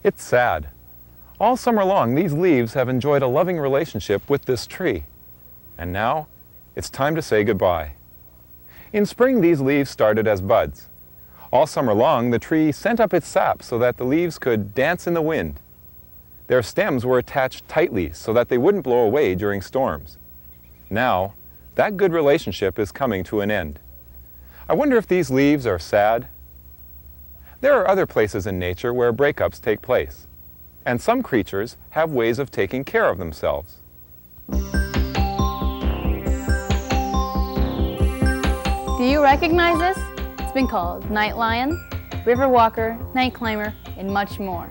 It's sad. All summer long, these leaves have enjoyed a loving relationship with this tree. And now, it's time to say goodbye. In spring, these leaves started as buds. All summer long, the tree sent up its sap so that the leaves could dance in the wind. Their stems were attached tightly so that they wouldn't blow away during storms. Now, that good relationship is coming to an end. I wonder if these leaves are sad. There are other places in nature where breakups take place, and some creatures have ways of taking care of themselves. Do you recognize this? It's been called night lion, river walker, night climber, and much more.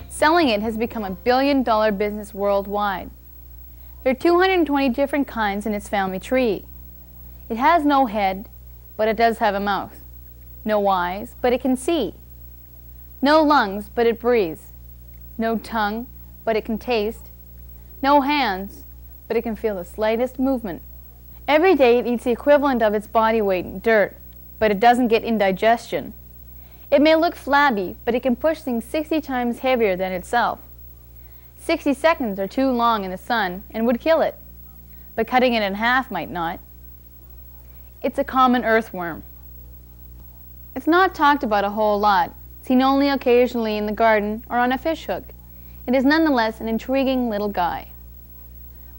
Selling it has become a billion-dollar business worldwide. There are 220 different kinds in its family tree. It has no head, but it does have a mouth. No eyes, but it can see. No lungs, but it breathes. No tongue, but it can taste. No hands, but it can feel the slightest movement. Every day it eats the equivalent of its body weight in dirt, but it doesn't get indigestion. It may look flabby, but it can push things 60 times heavier than itself. 60 seconds are too long in the sun and would kill it, but cutting it in half might not. It's a common earthworm. It's not talked about a whole lot, seen only occasionally in the garden or on a fish hook. It is nonetheless an intriguing little guy.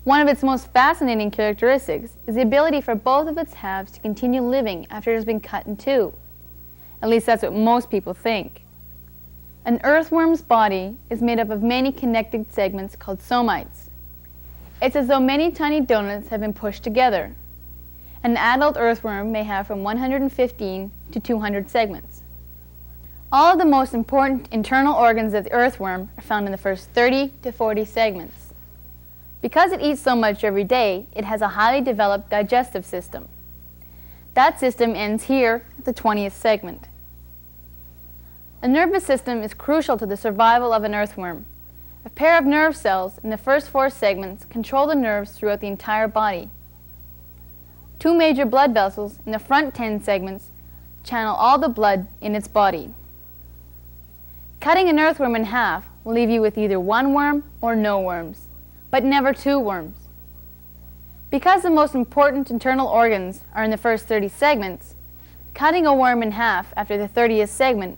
One of its most fascinating characteristics is the ability for both of its halves to continue living after it has been cut in two. At least that's what most people think. An earthworm's body is made up of many connected segments called somites. It's as though many tiny donuts have been pushed together. An adult earthworm may have from 115 to 200 segments. All of the most important internal organs of the earthworm are found in the first 30 to 40 segments. Because it eats so much every day, it has a highly developed digestive system. That system ends here at the 20th segment. A nervous system is crucial to the survival of an earthworm. A pair of nerve cells in the first 4 segments control the nerves throughout the entire body. 2 major blood vessels in the front 10 segments channel all the blood in its body. Cutting an earthworm in half will leave you with either 1 worm or no worms, but never 2 worms. Because the most important internal organs are in the first 30 segments, cutting a worm in half after the 30th segment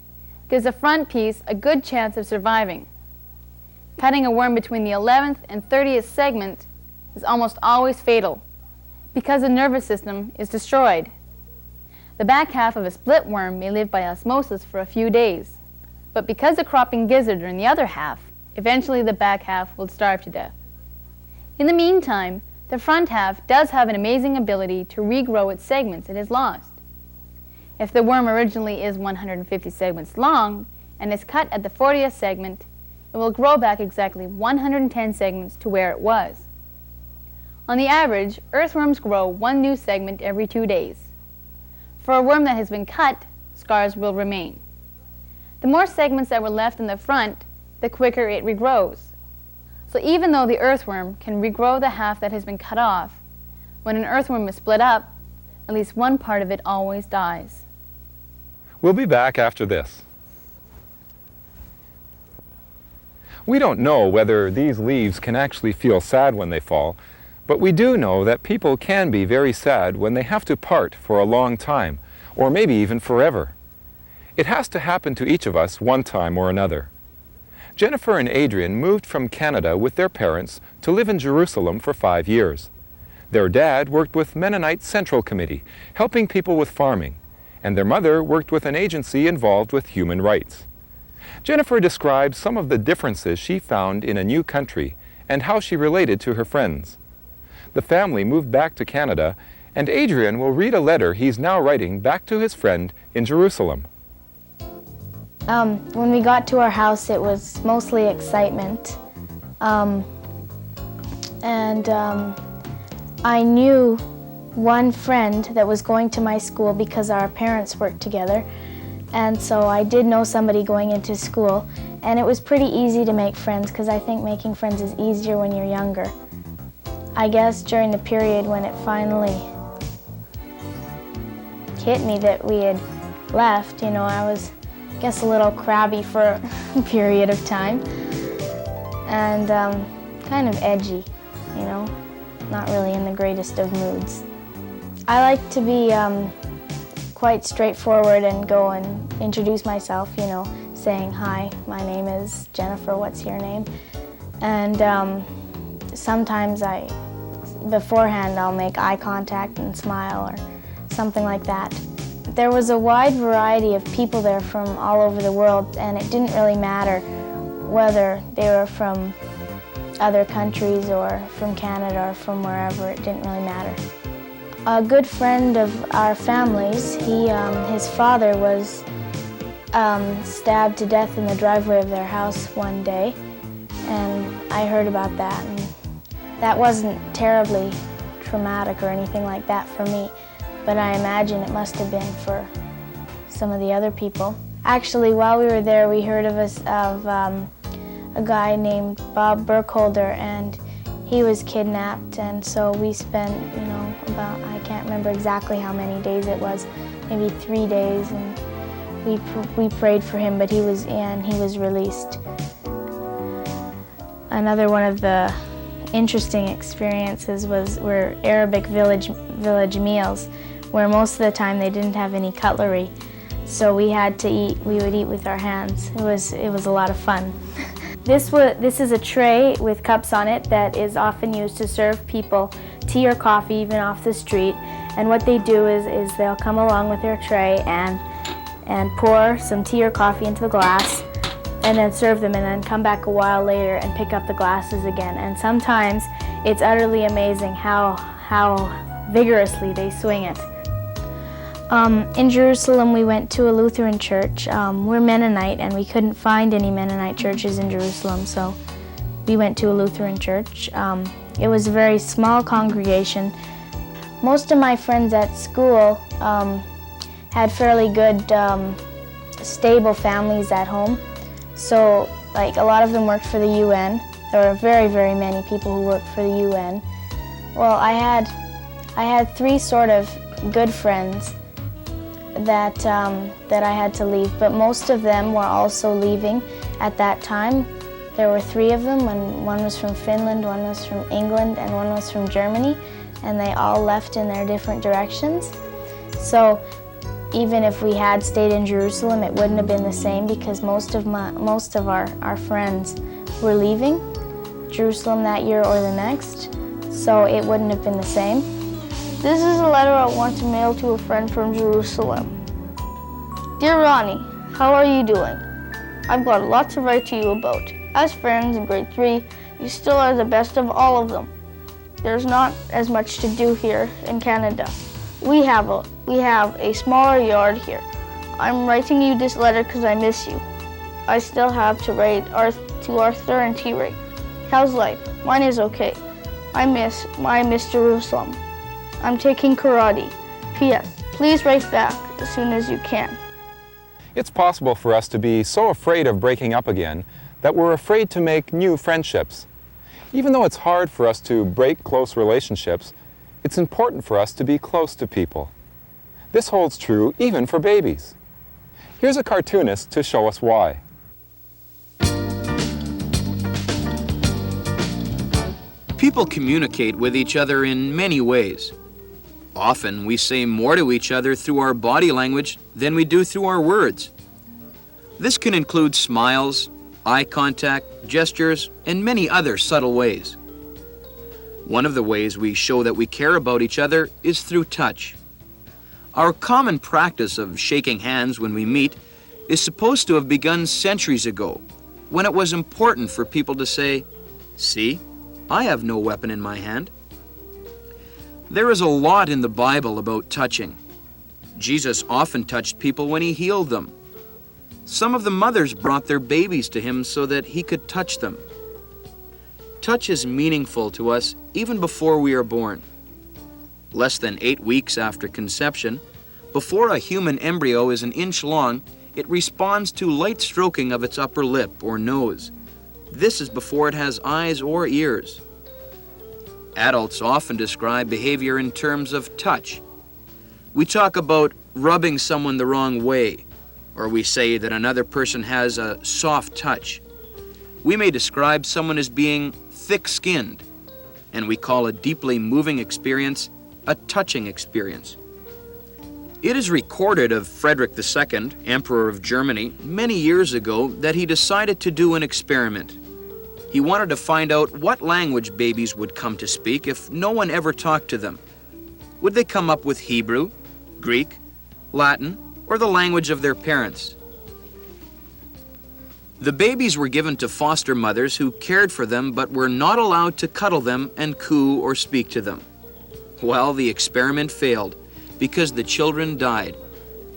gives the front piece a good chance of surviving. Cutting a worm between the 11th and 30th segment is almost always fatal, because the nervous system is destroyed. The back half of a split worm may live by osmosis for a few days, but because the cropping gizzards are in the other half, eventually the back half will starve to death. In the meantime, the front half does have an amazing ability to regrow its segments it has lost. If the worm originally is 150 segments long and is cut at the 40th segment, it will grow back exactly 110 segments to where it was. On the average, earthworms grow 1 new segment every 2 days. For a worm that has been cut, scars will remain. The more segments that were left in the front, the quicker it regrows. So even though the earthworm can regrow the half that has been cut off, when an earthworm is split up, at least one part of it always dies. We'll be back after this. We don't know whether these leaves can actually feel sad when they fall, but we do know that people can be very sad when they have to part for a long time, or maybe even forever. It has to happen to each of us one time or another. Jennifer and Adrian moved from Canada with their parents to live in Jerusalem for 5 years. Their dad worked with Mennonite Central Committee, helping people with farming, and their mother worked with an agency involved with human rights. Jennifer describes some of the differences she found in a new country and how she related to her friends. The family moved back to Canada, and Adrian will read a letter he's now writing back to his friend in Jerusalem. When we got to our house, it was mostly excitement. I knew one friend that was going to my school because our parents worked together. And so I did know somebody going into school. And it was pretty easy to make friends because I think making friends is easier when you're younger. I guess during the period when it finally hit me that we had left, I was guess a little crabby for a period of time, and kind of edgy, you know, not really in the greatest of moods. I like to be quite straightforward and go and introduce myself, you know, saying, "Hi, my name is Jennifer, what's your name?" And sometimes beforehand I'll make eye contact and smile or something like that. There was a wide variety of people there from all over the world, and it didn't really matter whether they were from other countries or from Canada or from wherever. It didn't really matter. A good friend of our family's, his father was stabbed to death in the driveway of their house one day, and I heard about that, and that wasn't terribly traumatic or anything like that for me, but I imagine it must have been for some of the other people. Actually, while we were there, we heard of a guy named Bob Burkholder, and he was kidnapped, and so we spent, you know, about, I can't remember exactly how many days it was, maybe 3 days, and we prayed for him, but he was released. Another one of the interesting experiences were Arabic village meals, where most of the time they didn't have any cutlery, so we would eat with our hands. It was a lot of fun. This is a tray with cups on it that is often used to serve people tea or coffee even off the street, and what they do is they'll come along with their tray and pour some tea or coffee into the glass and then serve them, and then come back a while later and pick up the glasses again. And sometimes it's utterly amazing how vigorously they swing it. In Jerusalem, we went to a Lutheran church. We're Mennonite, and we couldn't find any Mennonite churches in Jerusalem, so we went to a Lutheran church. It was a very small congregation. Most of my friends at school had fairly good, stable families at home. So, like, a lot of them worked for the UN. There were very, very many people who worked for the UN. Well, I had 3 sort of good friends that I had to leave, but most of them were also leaving at that time. There were 3 of them, and one was from Finland, one was from England, and one was from Germany, and they all left in their different directions. So even if we had stayed in Jerusalem, it wouldn't have been the same, because most of our friends were leaving Jerusalem that year or the next, so it wouldn't have been the same. This is a letter I want to mail to a friend from Jerusalem. Dear Ronnie, how are you doing? I've got a lot to write to you about. As friends in grade 3, you still are the best of all of them. There's not as much to do here in Canada. We have a smaller yard here. I'm writing you this letter because I miss you. I still have to write to Arthur and T-Ray. How's life? Mine is okay. I miss Jerusalem. I'm taking karate. P.S. Please write back as soon as you can. It's possible for us to be so afraid of breaking up again that we're afraid to make new friendships. Even though it's hard for us to break close relationships, it's important for us to be close to people. This holds true even for babies. Here's a cartoonist to show us why. People communicate with each other in many ways. Often we say more to each other through our body language than we do through our words. This can include smiles, eye contact, gestures, and many other subtle ways. One of the ways we show that we care about each other is through touch. Our common practice of shaking hands when we meet is supposed to have begun centuries ago, when it was important for people to say, "See, I have no weapon in my hand." There is a lot in the Bible about touching. Jesus often touched people when he healed them. Some of the mothers brought their babies to him so that he could touch them. Touch is meaningful to us even before we are born. Less than 8 weeks after conception, before a human embryo is an inch long, it responds to light stroking of its upper lip or nose. This is before it has eyes or ears. Adults often describe behavior in terms of touch. We talk about rubbing someone the wrong way, or we say that another person has a soft touch. We may describe someone as being thick-skinned, and we call a deeply moving experience a touching experience. It is recorded of Frederick II, Emperor of Germany, many years ago that he decided to do an experiment. He wanted to find out what language babies would come to speak if no one ever talked to them. Would they come up with Hebrew, Greek, Latin, or the language of their parents? The babies were given to foster mothers who cared for them but were not allowed to cuddle them and coo or speak to them. Well, the experiment failed because the children died.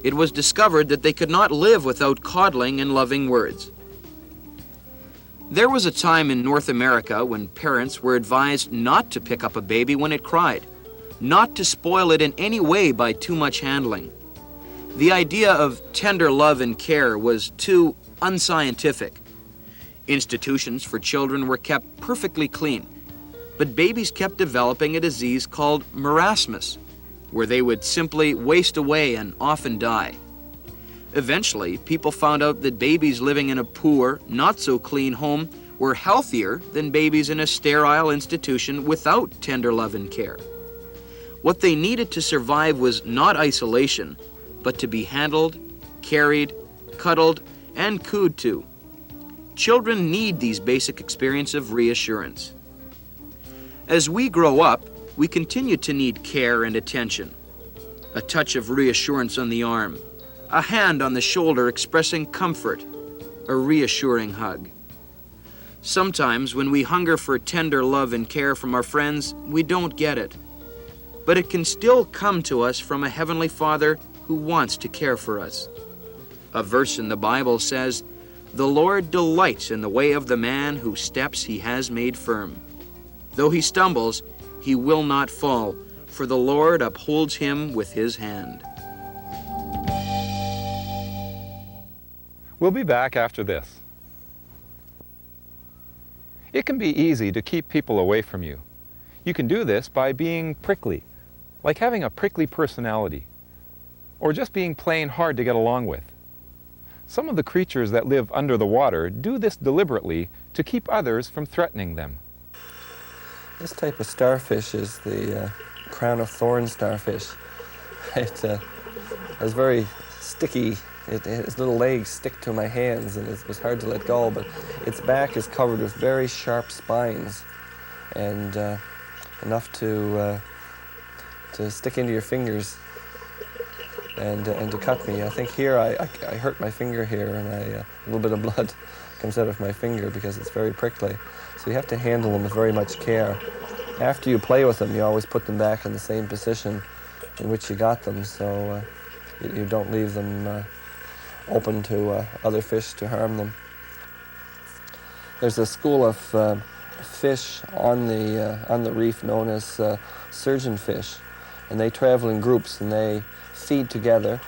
It was discovered that they could not live without coddling and loving words. There was a time in North America when parents were advised not to pick up a baby when it cried, not to spoil it in any way by too much handling. The idea of tender love and care was too unscientific. Institutions for children were kept perfectly clean, but babies kept developing a disease called marasmus, where they would simply waste away and often die. Eventually, people found out that babies living in a poor, not-so-clean home were healthier than babies in a sterile institution without tender love and care. What they needed to survive was not isolation, but to be handled, carried, cuddled, and cooed to. Children need these basic experiences of reassurance. As we grow up, we continue to need care and attention. A touch of reassurance on the arm, a hand on the shoulder expressing comfort, a reassuring hug. Sometimes when we hunger for tender love and care from our friends, we don't get it. But it can still come to us from a Heavenly Father who wants to care for us. A verse in the Bible says, "The Lord delights in the way of the man whose steps he has made firm. Though he stumbles, he will not fall, for the Lord upholds him with his hand." We'll be back after this. It can be easy to keep people away from you. You can do this by being prickly, like having a prickly personality, or just being plain hard to get along with. Some of the creatures that live under the water do this deliberately to keep others from threatening them. This type of starfish is the crown of thorn starfish. It is very sticky. Its little legs stick to my hands and it was hard to let go, but its back is covered with very sharp spines and enough to stick into your fingers and to cut me. I think here I hurt my finger here, and a little bit of blood comes out of my finger because it's very prickly. So you have to handle them with very much care. After you play with them, you always put them back in the same position in which you got them, so you don't leave them open to other fish to harm them. There's a school of fish on the reef known as surgeonfish, and they travel in groups and they feed together.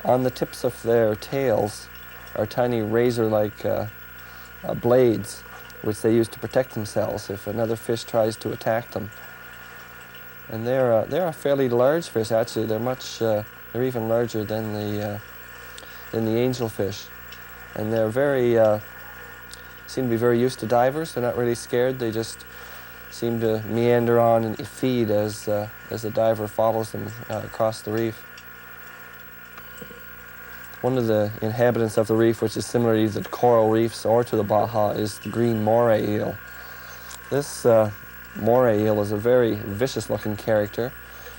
On the tips of their tails are tiny razor-like blades, which they use to protect themselves if another fish tries to attack them. And they're a fairly large fish. Actually, they're even larger than the angelfish, and they're seem to be very used to divers. They're not really scared. They just seem to meander on and feed as the diver follows them across the reef. One of the inhabitants of the reef, which is similar to the coral reefs or to the Baja, is the green moray eel. This moray eel is a very vicious-looking character.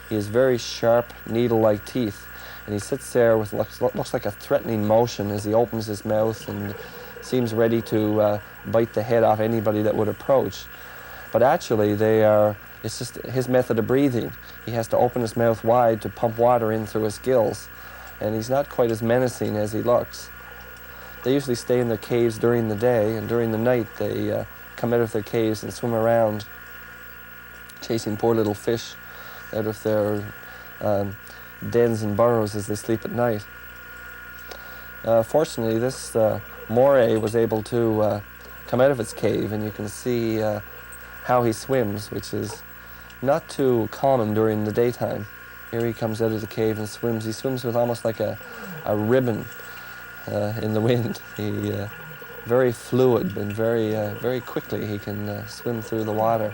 He has very sharp, needle-like teeth, and he sits there with looks like a threatening motion as he opens his mouth and seems ready to bite the head off anybody that would approach. But actually, it's just his method of breathing. He has to open his mouth wide to pump water in through his gills, and he's not quite as menacing as he looks. They usually stay in their caves during the day, and during the night they come out of their caves and swim around, chasing poor little fish out of their dens and burrows as they sleep at night. Fortunately, this moray was able to come out of its cave, and you can see how he swims, which is not too common during the daytime. Here he comes out of the cave and swims. He swims with almost like a ribbon in the wind. He very fluid and very quickly he can swim through the water.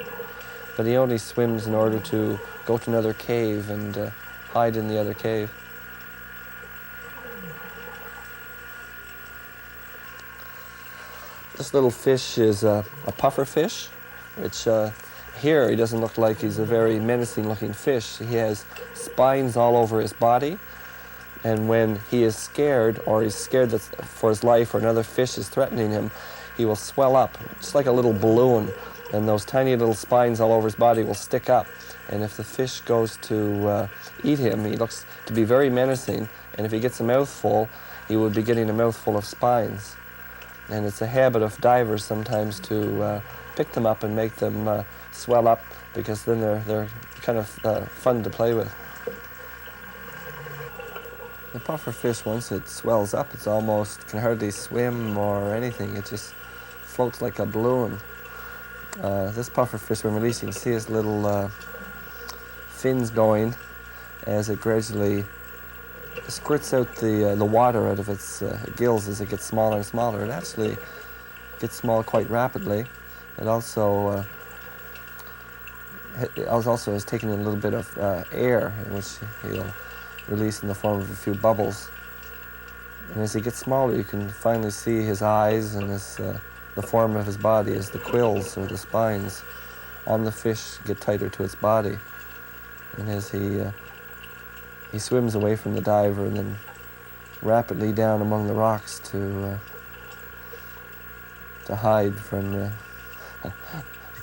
But he only swims in order to go to another cave and hide in the other cave. This little fish is a puffer fish, which here he doesn't look like he's a very menacing looking fish. He has spines all over his body, and when he is scared, or he's scared that for his life or another fish is threatening him, he will swell up, just like a little balloon, and those tiny little spines all over his body will stick up. And if the fish goes to eat him, he looks to be very menacing, and if he gets a mouthful, he would be getting a mouthful of spines. And it's a habit of divers sometimes to pick them up and make them swell up, because then they're kind of fun to play with. The puffer fish, once it swells up, it's almost can hardly swim or anything. It just floats like a balloon. This puffer fish, when released, you can see its little fins going as it gradually squirts out the water out of its gills as it gets smaller and smaller. It actually gets small quite rapidly. It also has taken in a little bit of air, which he'll release in the form of a few bubbles. And as he gets smaller, you can finally see his eyes and the form of his body as the quills or the spines on the fish get tighter to its body. And as he swims away from the diver and then rapidly down among the rocks to hide from, to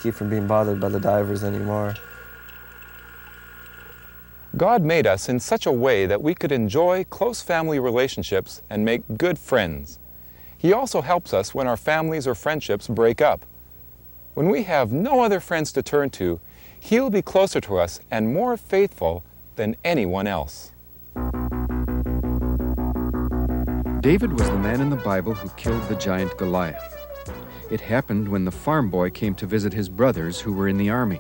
keep from being bothered by the divers anymore. God made us in such a way that we could enjoy close family relationships and make good friends. He also helps us when our families or friendships break up. When we have no other friends to turn to, He'll be closer to us and more faithful than anyone else. David was the man in the Bible who killed the giant Goliath. It happened when the farm boy came to visit his brothers who were in the army.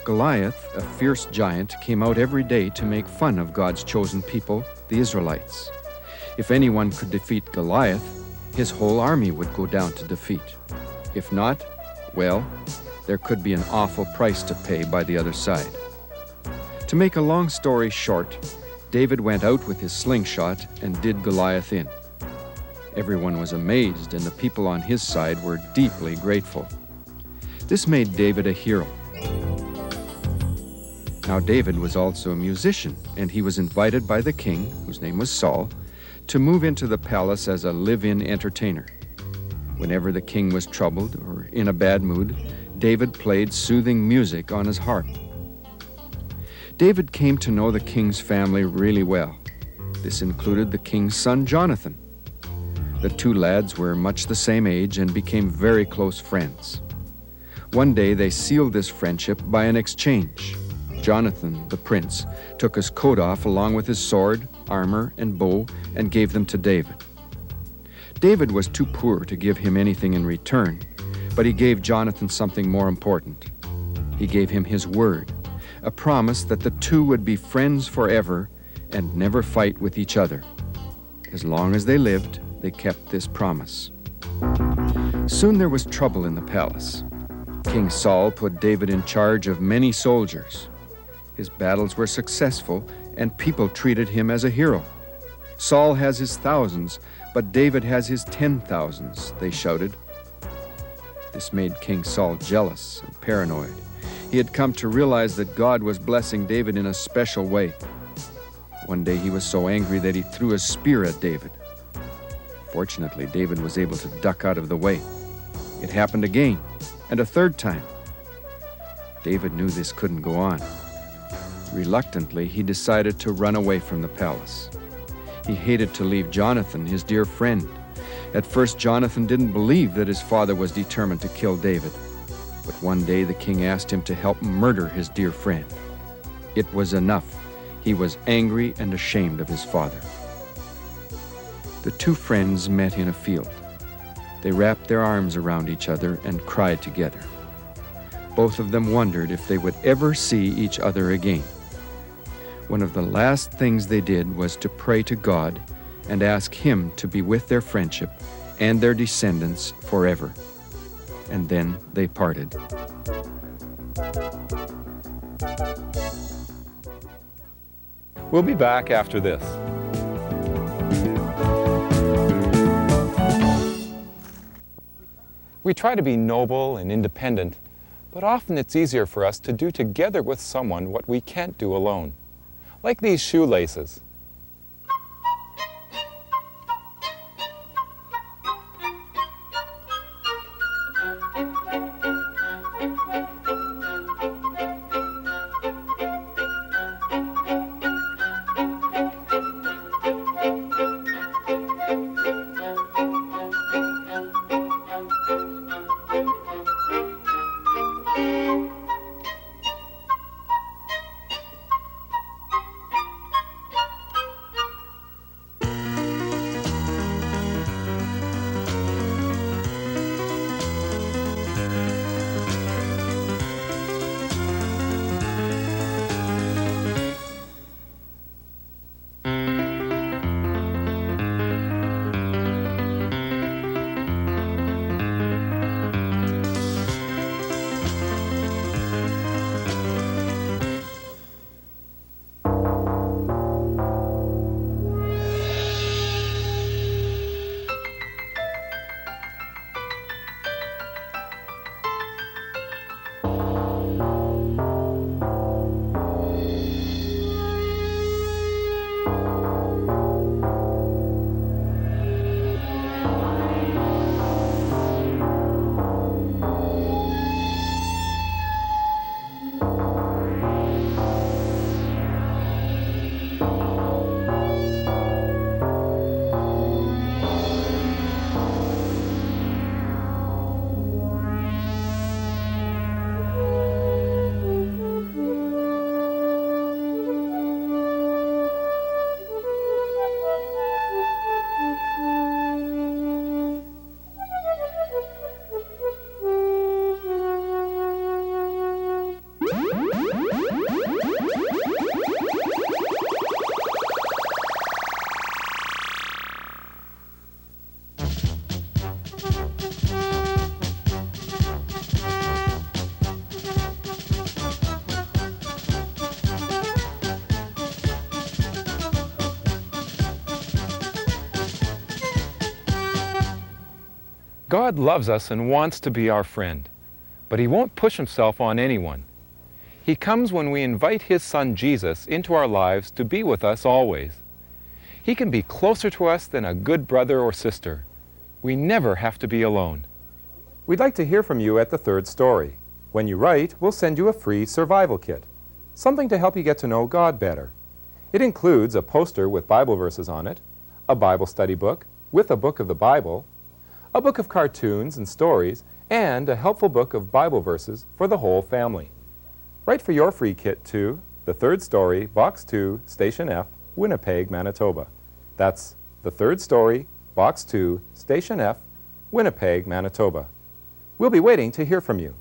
Goliath, a fierce giant, came out every day to make fun of God's chosen people, the Israelites. If anyone could defeat Goliath, his whole army would go down to defeat. If not, well, there could be an awful price to pay by the other side. To make a long story short, David went out with his slingshot and did Goliath in. Everyone was amazed, and the people on his side were deeply grateful. This made David a hero. Now David was also a musician, and he was invited by the king, whose name was Saul, to move into the palace as a live-in entertainer. Whenever the king was troubled or in a bad mood, David played soothing music on his harp. David came to know the king's family really well. This included the king's son, Jonathan. The two lads were much the same age and became very close friends. One day they sealed this friendship by an exchange. Jonathan, the prince, took his coat off along with his sword, armor, and bow and gave them to David. David was too poor to give him anything in return, but he gave Jonathan something more important. He gave him his word, a promise that the two would be friends forever and never fight with each other. As long as they lived, they kept this promise. Soon there was trouble in the palace. King Saul put David in charge of many soldiers. His battles were successful, and people treated him as a hero. Saul has his thousands, but David has his 10,000s, they shouted. This made King Saul jealous and paranoid. He had come to realize that God was blessing David in a special way. One day he was so angry that he threw a spear at David. Fortunately, David was able to duck out of the way. It happened again, and a third time. David knew this couldn't go on. Reluctantly, he decided to run away from the palace. He hated to leave Jonathan, his dear friend. At first, Jonathan didn't believe that his father was determined to kill David. But one day, the king asked him to help murder his dear friend. It was enough. He was angry and ashamed of his father. The two friends met in a field. They wrapped their arms around each other and cried together. Both of them wondered if they would ever see each other again. One of the last things they did was to pray to God and ask him to be with their friendship and their descendants forever. And then they parted. We'll be back after this. We try to be noble and independent, but often it's easier for us to do together with someone what we can't do alone. Like these shoelaces. God loves us and wants to be our friend, but He won't push Himself on anyone. He comes when we invite His Son Jesus into our lives to be with us always. He can be closer to us than a good brother or sister. We never have to be alone. We'd like to hear from you at the Third Story. When you write, we'll send you a free survival kit, something to help you get to know God better. It includes a poster with Bible verses on it, a Bible study book with a book of the Bible, a book of cartoons and stories, and a helpful book of Bible verses for the whole family. Write for your free kit to The Third Story, Box 2, Station F, Winnipeg, Manitoba. That's The Third Story, Box 2, Station F, Winnipeg, Manitoba. We'll be waiting to hear from you.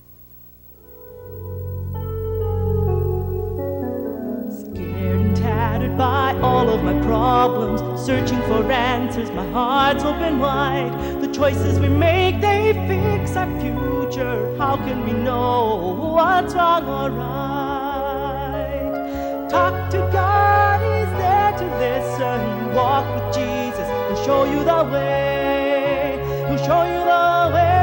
Scared and tattered by all of my problems, searching for answers, my heart's open wide. The choices we make, they fix our future. How can we know what's wrong or right? Talk to God, He's there to listen. Walk with Jesus, He'll show you the way. He'll show you the way.